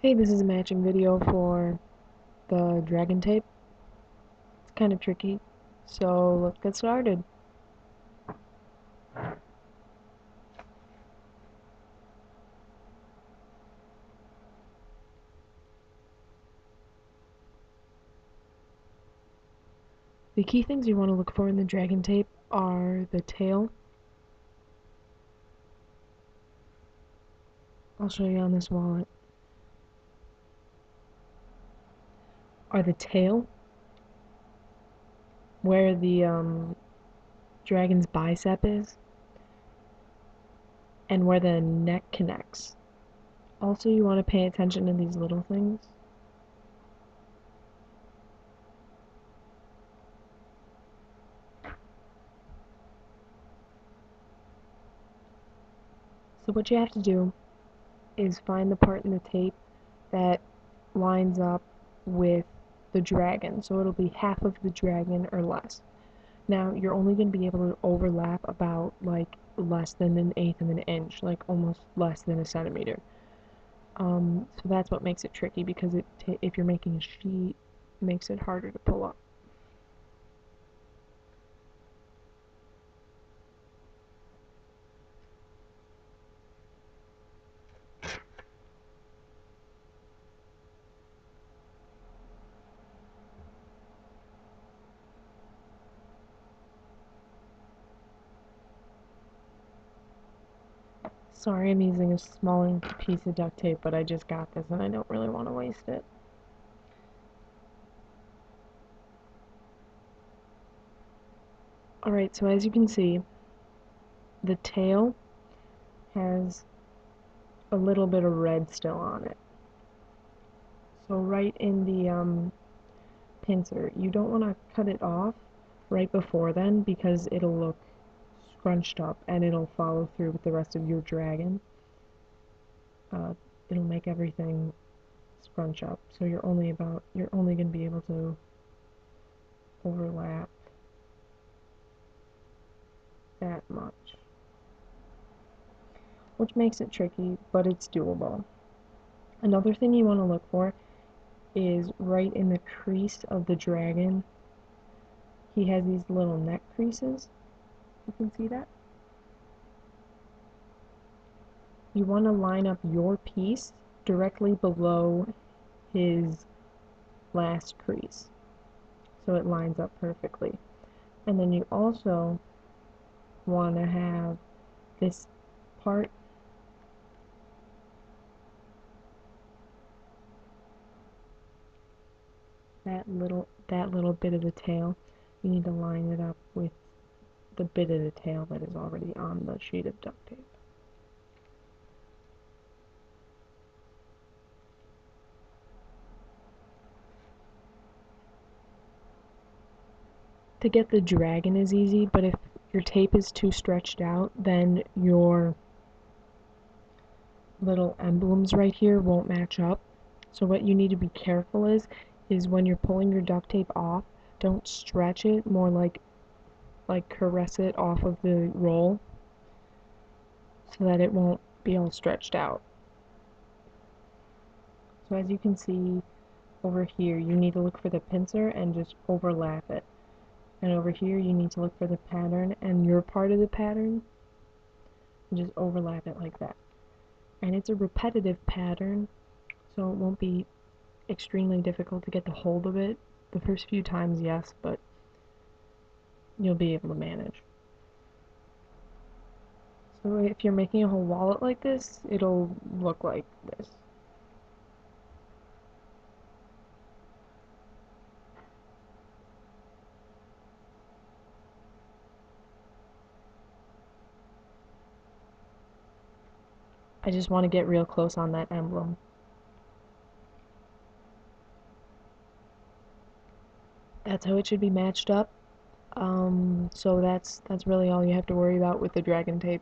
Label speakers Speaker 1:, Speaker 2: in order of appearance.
Speaker 1: Hey, this is a matching video for the dragon tape. It's kind of tricky, so let's get started. The key things you want to look for in the dragon tape are the tail. I'll show you on this wallet. Are the tail, where the dragon's bicep is, and where the neck connects. Also, you want to pay attention to these little things. So what you have to do is find the part in the tape that lines up with the dragon. So it'll be half of the dragon or less. Now, you're only going to be able to overlap about like less than an eighth of an inch, like almost less than a centimeter. So that's what makes it tricky, because if you're making a sheet, it makes it harder to pull up. Sorry, I'm using a small piece of duct tape, but I just got this and I don't really want to waste it. Alright, so as you can see, the tail has a little bit of red still on it. So right in the pincer, you don't want to cut it off right before then, because it'll look scrunched up and it'll follow through with the rest of your dragon. It'll make everything scrunch up, so you're only going to be able to overlap that much, which makes it tricky, but it's doable. Another thing you want to look for is right in the crease of the dragon. He has these little neck creases. You can see that? You want to line up your piece directly below his last crease, so it lines up perfectly. And then you also want to have this part that little bit of the tail, you need to line it up with the bit of the tail that is already on the sheet of duct tape. To get the dragon is easy, but if your tape is too stretched out, then your little emblems right here won't match up. So what you need to be careful is when you're pulling your duct tape off, don't stretch it, more like caress it off of the roll so that it won't be all stretched out. So as you can see over here, you need to look for the pincer and just overlap it. And over here, you need to look for the pattern and your part of the pattern and just overlap it like that. And it's a repetitive pattern, so it won't be extremely difficult to get the hold of it. The first few times, yes, but you'll be able to manage. So if you're making a whole wallet like this, it'll look like this. I just want to get real close on that emblem. That's how it should be matched up. So that's really all you have to worry about with the dragon tape.